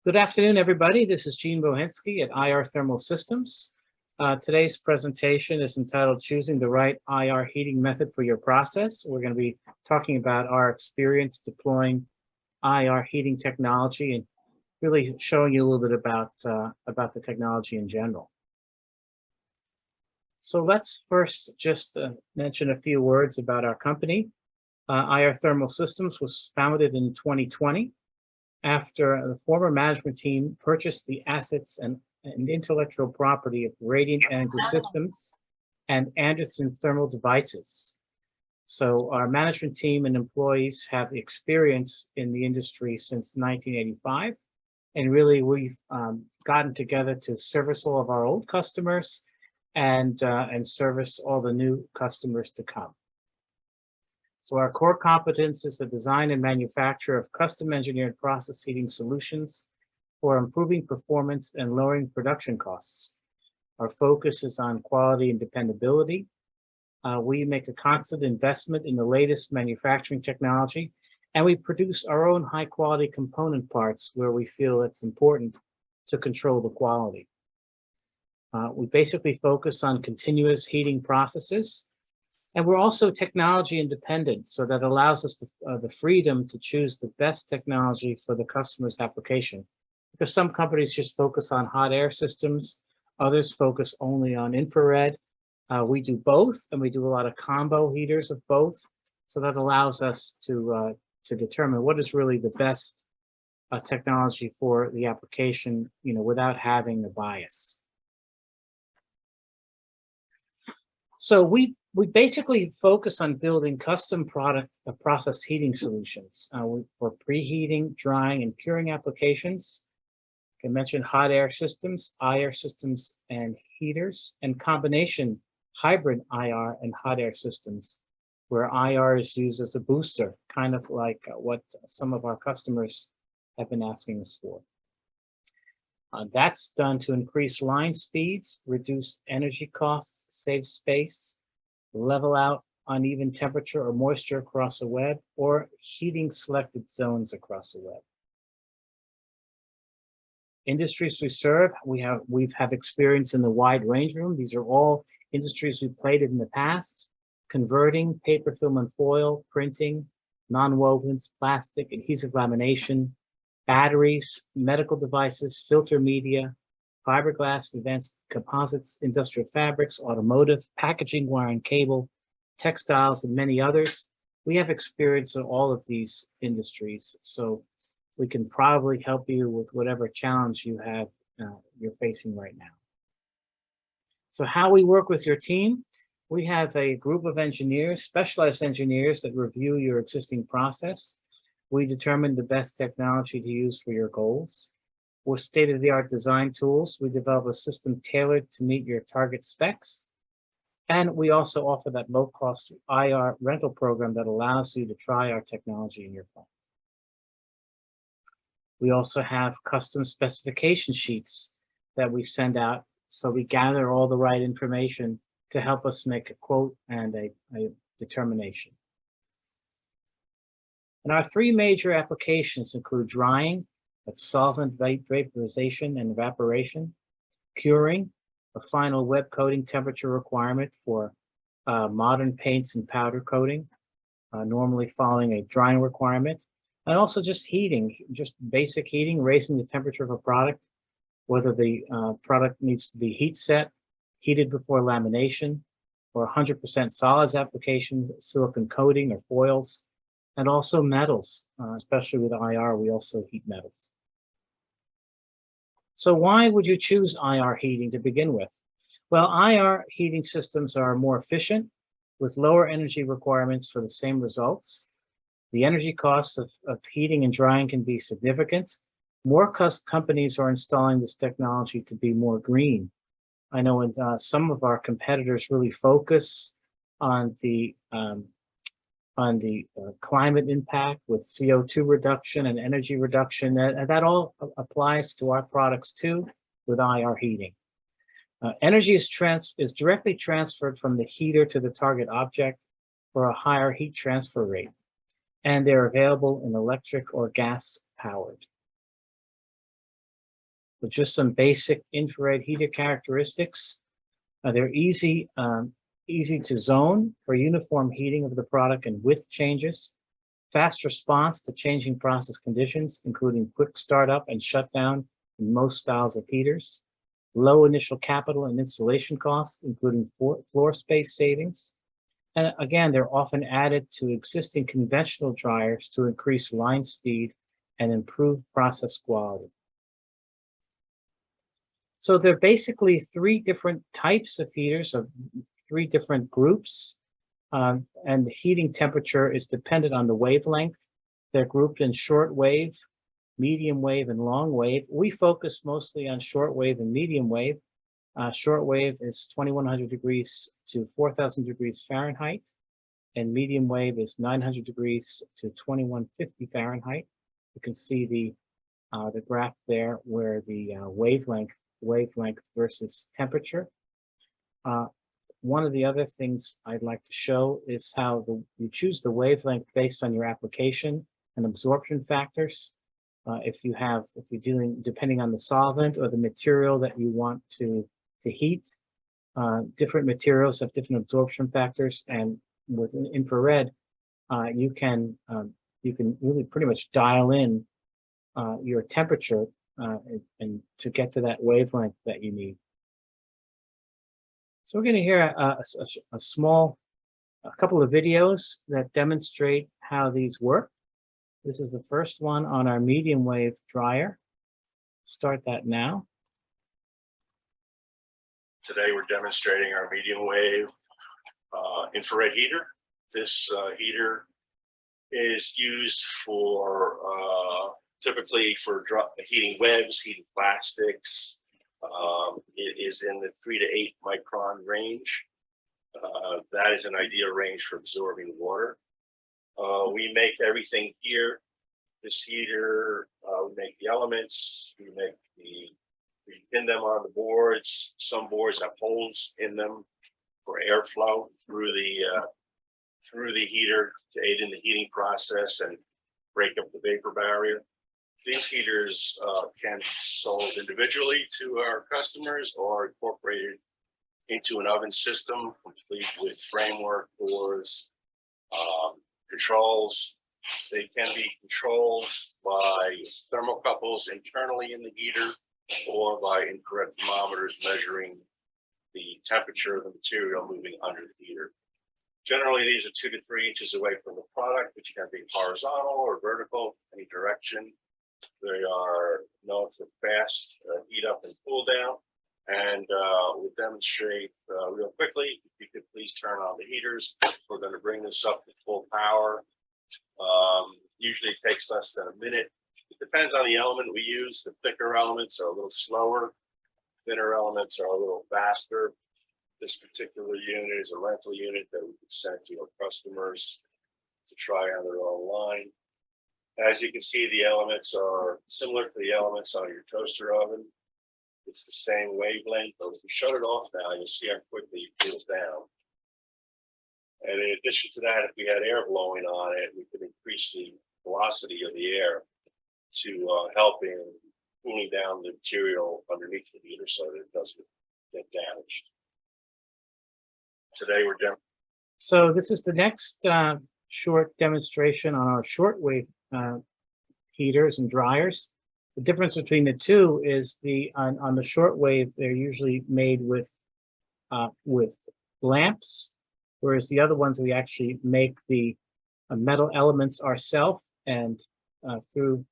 Good afternoon, everybody. This is Gene Bohensky at IR Thermal Systems. Today's presentation is entitled Choosing the Right IR Heating Method for Your Process. We're going to be talking about our experience deploying IR heating technology and really showing you a little bit about the technology in general. So let's first just mention a few words about our company. IR Thermal Systems was founded in 2020. After the former management team purchased the assets and intellectual property of Radiant Energy Systems and Anderson Thermal Devices. So our management team and employees have experience in the industry since 1985. And really, we've gotten together to service all of our old customers and service all the new customers to come. So our core competence is the design and manufacture of custom engineered process heating solutions for improving performance and lowering production costs. Our focus is on quality and dependability. We make a constant investment in the latest manufacturing technology, and we produce our own high quality component parts where we feel it's important to control the quality. We basically focus on continuous heating processes. And we're also technology independent, so that allows us the freedom to choose the best technology for the customer's application. Because some companies just focus on hot air systems, others focus only on infrared. We do both, and we do a lot of combo heaters of both. So that allows us to determine what is really the best technology for the application, without having the bias. So we basically focus on building custom process heating solutions for preheating, drying, and curing applications. I can mention hot air systems, IR systems, and heaters, and combination hybrid IR and hot air systems, where IR is used as a booster, kind of like what some of our customers have been asking us for. That's done to increase line speeds, reduce energy costs, save space, level out uneven temperature or moisture across a web, or heating selected zones across a web. Industries we serve, we've had experience in the wide range room. These are all industries we've played in the past: converting, paper, film, and foil, printing, nonwovens, plastic, adhesive lamination, batteries, medical devices, filter media, fiberglass, advanced composites, industrial fabrics, automotive, packaging, wire and cable, textiles, and many others. We have experience in all of these industries, so we can probably help you with whatever challenge you're facing right now. So how we work with your team: we have a group of engineers, specialized engineers, that review your existing process. We determine the best technology to use for your goals. With state-of-the-art design tools, we develop a system tailored to meet your target specs. And we also offer that low-cost IR rental program that allows you to try our technology in your plant. We also have custom specification sheets that we send out, so we gather all the right information to help us make a quote and a determination. And our three major applications include drying, that's solvent vaporization and evaporation; curing, a final web coating temperature requirement for modern paints and powder coating, normally following a drying requirement; and also just heating, just basic heating, raising the temperature of a product, whether the product needs to be heat set, heated before lamination, or 100% solids application, silicone coating or foils. And also metals, especially with IR, we also heat metals. So why would you choose IR heating to begin with? Well, IR heating systems are more efficient, with lower energy requirements for the same results. The energy costs of heating and drying can be significant. More companies are installing this technology to be more green. I know some of our competitors really focus on the climate impact with CO2 reduction and energy reduction. That all applies to our products too, with IR heating. Energy is directly transferred from the heater to the target object for a higher heat transfer rate, and they're available in electric or gas powered. with just some basic infrared heater characteristics. They're easy to zone for uniform heating of the product and width changes, fast response to changing process conditions, including quick startup and shutdown in most styles of heaters, low initial capital and installation costs, including floor space savings. And again, they're often added to existing conventional dryers to increase line speed and improve process quality. So there are basically three different types of heaters, of three different groups, and the heating temperature is dependent on the wavelength. They're grouped in short wave, medium wave, and long wave. We focus mostly on short wave and medium wave. Short wave is 2100 degrees to 4000 degrees Fahrenheit, and medium wave is 900 degrees to 2150 Fahrenheit. You can see the graph there where the wavelength versus temperature. One of the other things I'd like to show is how you choose the wavelength based on your application and absorption factors. If you're doing, depending on the solvent or the material that you want to heat, different materials have different absorption factors, and with infrared, you can really pretty much dial in your temperature and to get to that wavelength that you need. So we're going to hear a couple of videos that demonstrate how these work. This is the first one on our medium wave dryer. Start that now. Today we're demonstrating our medium wave infrared heater. This heater is used for typically for heating webs, heating plastics. It is in the 3 to 8 micron range. That is an ideal range for absorbing water. We make everything here. This heater, we make the elements, we pin them on the boards. Some boards have holes in them for airflow through the heater to aid in the heating process and break up the vapor barrier. These heaters can be sold individually to our customers or incorporated into an oven system, complete with framework, doors, controls. They can be controlled by thermocouples internally in the heater or by infrared thermometers measuring the temperature of the material moving under the heater. Generally, these are 2 to 3 inches away from the product, which can be horizontal or vertical, any direction. They are known for fast heat up and cool down. And we'll demonstrate real quickly. If you could please turn on the heaters. We're going to bring this up to full power. Usually it takes less than a minute. It depends on the element we use. The thicker elements are a little slower. Thinner elements are a little faster. This particular unit is a rental unit that we can send to our customers to try on their own line. As you can see, the elements are similar to the elements on your toaster oven. It's the same wavelength, but if we shut it off now, you'll see how quickly it cools down. And in addition to that, if we had air blowing on it, we could increase the velocity of the air to help in cooling down the material underneath the heater so that it doesn't get damaged. Today we're So this is the next short demonstration on our shortwave heaters and dryers. The difference between the two is on the shortwave, they're usually made with lamps, whereas the other ones we actually make the metal elements ourselves, and through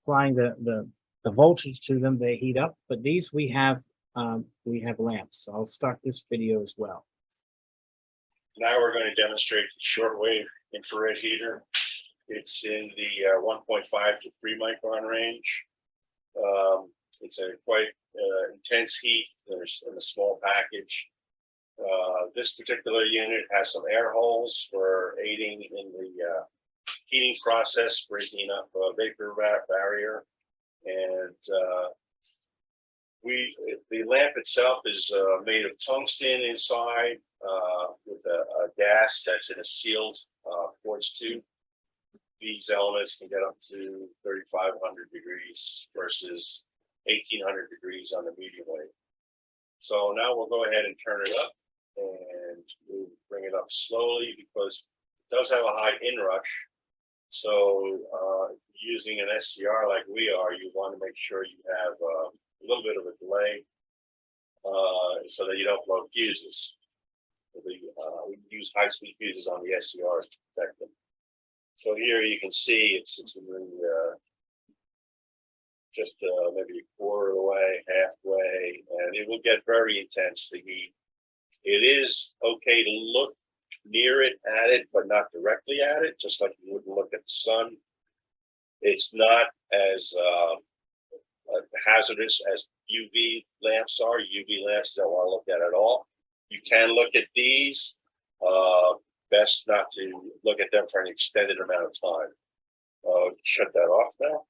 applying the voltage to them, they heat up. But these we have lamps. So I'll start this video as well. Now we're going to demonstrate the shortwave infrared heater. It's in the 1.5 to 3 micron range. It's a quite intense heat. There's in a small package. This particular unit has some air holes for aiding in the heating process, breaking up a vapor barrier. And the lamp itself is made of tungsten inside with a gas that's in a sealed quartz tube. These elements can get up to 3,500 degrees versus 1800 degrees on the medium wave. So now we'll go ahead and turn it up, and we'll bring it up slowly because it does have a high inrush. So using an SCR like we are, you want to make sure you have a little bit of a delay so that you don't blow fuses. We use high-speed fuses on the SCRs to protect them. So here you can see it's really just maybe a quarter of the way, halfway, and it will get very intense, the heat. It is okay to look near it, at it, but not directly at it, just like you wouldn't look at the sun. It's not as hazardous as UV lamps are. UV lamps you don't want to look at all. You can look at these. Best not to look at them for an extended amount of time. Shut that off now.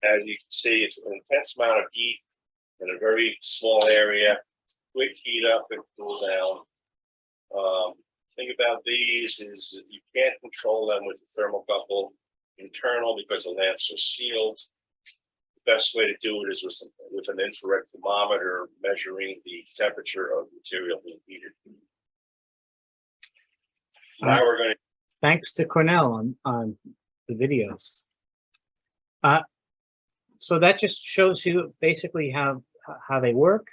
As you can see, it's an intense amount of heat in a very small area. Quick heat up and cool down. Thing about these is you can't control them with the thermocouple internal because the lamps are sealed. The best way to do it is with an infrared thermometer measuring the temperature of the material being heated. Now we're going to. Thanks to Cornell on the videos. So that just shows you basically how they work,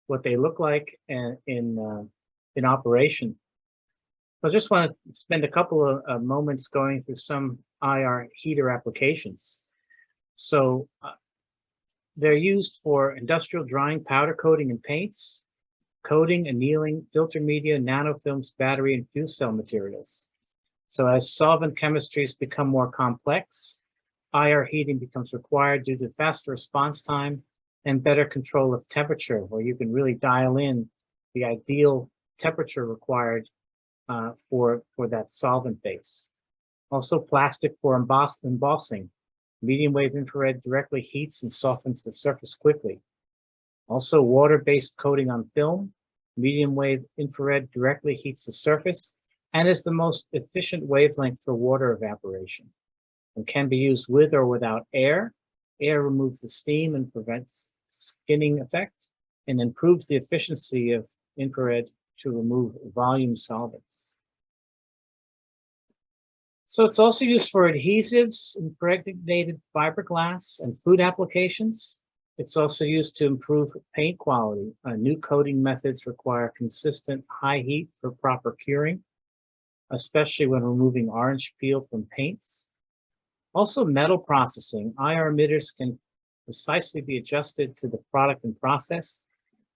what they look like in operation. I just want to spend a couple of moments going through some IR heater applications. So they're used for industrial drying, powder coating, and paints, coating, annealing, filter media, nanofilms, battery, and fuel cell materials. So as solvent chemistries become more complex, IR heating becomes required due to faster response time and better control of temperature, where you can really dial in the ideal temperature required for that solvent base. Also, plastic for embossing. Medium wave infrared directly heats and softens the surface quickly. Also, water-based coating on film. Medium wave infrared directly heats the surface and is the most efficient wavelength for water evaporation, and can be used with or without air. Air removes the steam and prevents skinning effect, and improves the efficiency of infrared to remove volume solvents. So it's also used for adhesives, impregnated fiberglass, and food applications. It's also used to improve paint quality. New coating methods require consistent high heat for proper curing, especially when removing orange peel from paints. Also, metal processing. IR emitters can precisely be adjusted to the product and process.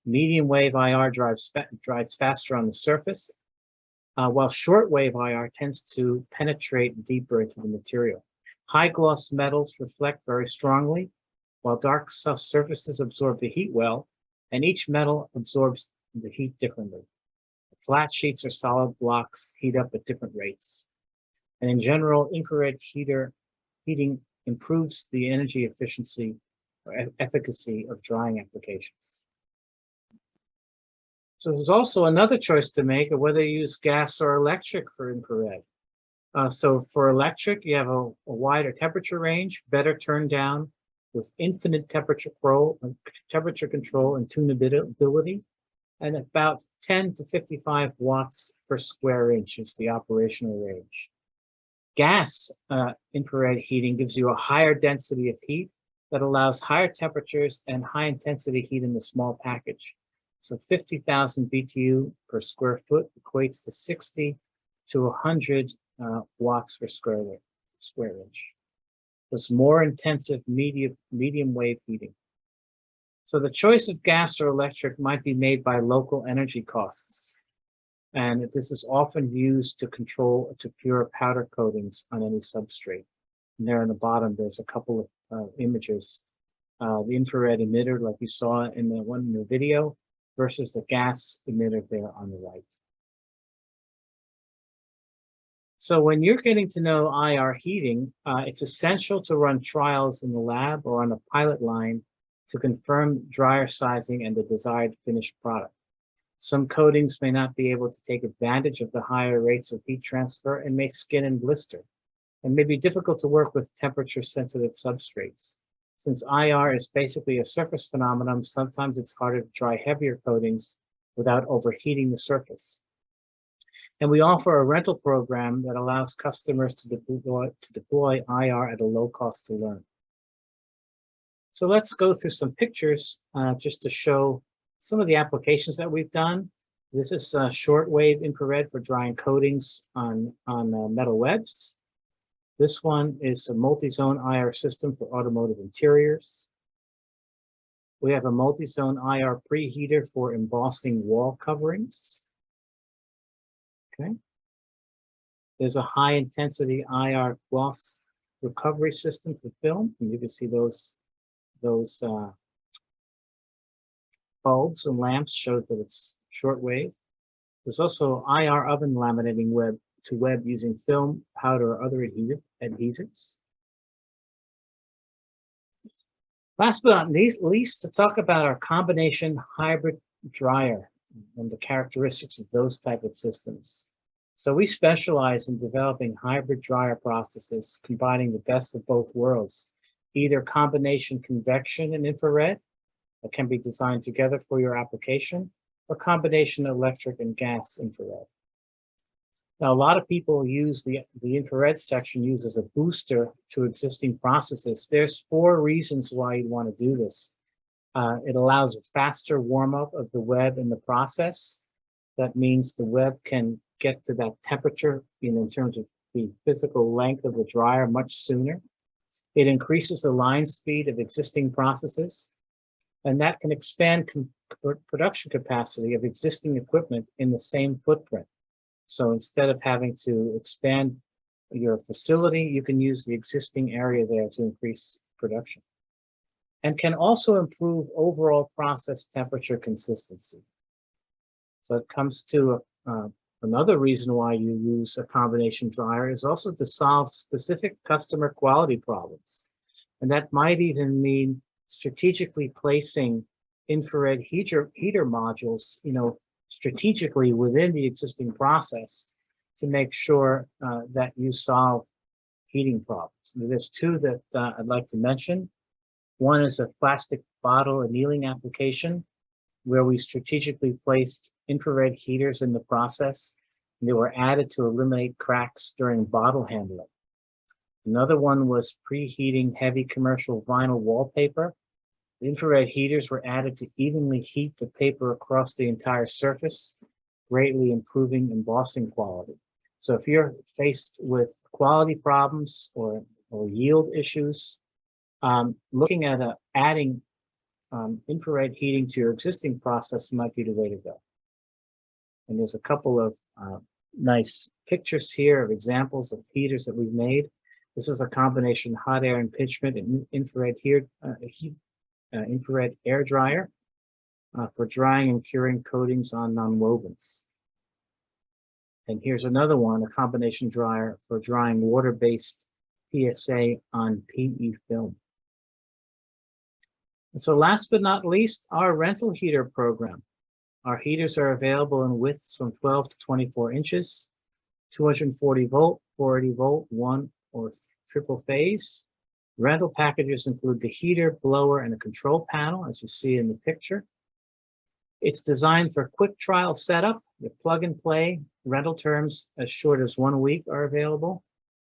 Medium wave IR dries faster on the surface, while short wave IR tends to penetrate deeper into the material. High gloss metals reflect very strongly, while dark surfaces absorb the heat well, and each metal absorbs the heat differently. Flat sheets or solid blocks heat up at different rates. And in general, infrared heating improves the energy efficiency or efficacy of drying applications. So there's also another choice to make of whether you use gas or electric for infrared. So for electric, you have a wider temperature range, better turn down with infinite temperature control and tunability, and about 10 to 55 watts per square inch is the operational range. Gas infrared heating gives you a higher density of heat that allows higher temperatures and high intensity heat in the small package. So 50,000 BTU per square foot equates to 60 to 100 watts per square inch. It's more intensive medium wave heating. So the choice of gas or electric might be made by local energy costs. And this is often used to cure powder coatings on any substrate. And there on the bottom, there's a couple of images. The infrared emitter, like you saw in the one in the video, versus the gas emitter there on the right. So when you're getting to know IR heating, it's essential to run trials in the lab or on a pilot line to confirm dryer sizing and the desired finished product. Some coatings may not be able to take advantage of the higher rates of heat transfer and may skin and blister, and may be difficult to work with temperature-sensitive substrates. Since IR is basically a surface phenomenon, sometimes it's harder to dry heavier coatings without overheating the surface. And we offer a rental program that allows customers to deploy IR at a low cost to learn. So let's go through some pictures just to show some of the applications that we've done. This is shortwave infrared for drying coatings on metal webs. This one is a multi-zone IR system for automotive interiors. We have a multi-zone IR preheater for embossing wall coverings. Okay. There's a high-intensity IR gloss recovery system for film, and you can see those bulbs and lamps show that it's shortwave. There's also IR oven laminating web to web using film, powder, or other adhesives. Last but not least, to talk about our combination hybrid dryer and the characteristics of those type of systems. So we specialize in developing hybrid dryer processes, combining the best of both worlds, either combination convection and infrared that can be designed together for your application, or combination electric and gas infrared. Now, a lot of people use the infrared section used as a booster to existing processes. There's 4 reasons why you want to do this. It allows a faster warm-up of the web in the process. That means the web can get to that temperature, in terms of the physical length of the dryer much sooner. It increases the line speed of existing processes, and that can expand production capacity of existing equipment in the same footprint. So instead of having to expand your facility, you can use the existing area there to increase production. And can also improve overall process temperature consistency. So it comes to another reason why you use a combination dryer is also to solve specific customer quality problems. And that might even mean strategically placing infrared heater modules, strategically within the existing process to make sure that you solve heating problems. And there's 2 that I'd like to mention. One is a plastic bottle annealing application where we strategically placed infrared heaters in the process, and they were added to eliminate cracks during bottle handling. Another one was preheating heavy commercial vinyl wallpaper. The infrared heaters were added to evenly heat the paper across the entire surface, greatly improving embossing quality. So if you're faced with quality problems or yield issues, looking at adding infrared heating to your existing process might be the way to go. And there's a couple of nice pictures here of examples of heaters that we've made. This is a combination hot air impingement and infrared infrared air dryer for drying and curing coatings on nonwovens. And here's another one, a combination dryer for drying water-based PSA on PE film. And so last but not least, our rental heater program. Our heaters are available in widths from 12 to 24 inches, 240 volt, 480 volt, 1 or triple phase. Rental packages include the heater, blower, and a control panel, as you see in the picture. It's designed for quick trial setup. The plug and play rental terms as short as 1 week are available.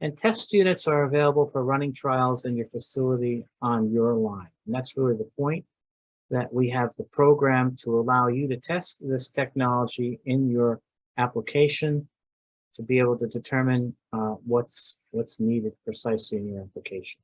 And test units are available for running trials in your facility on your line. And that's really the point, that we have the program to allow you to test this technology in your application to be able to determine what's needed precisely in your application.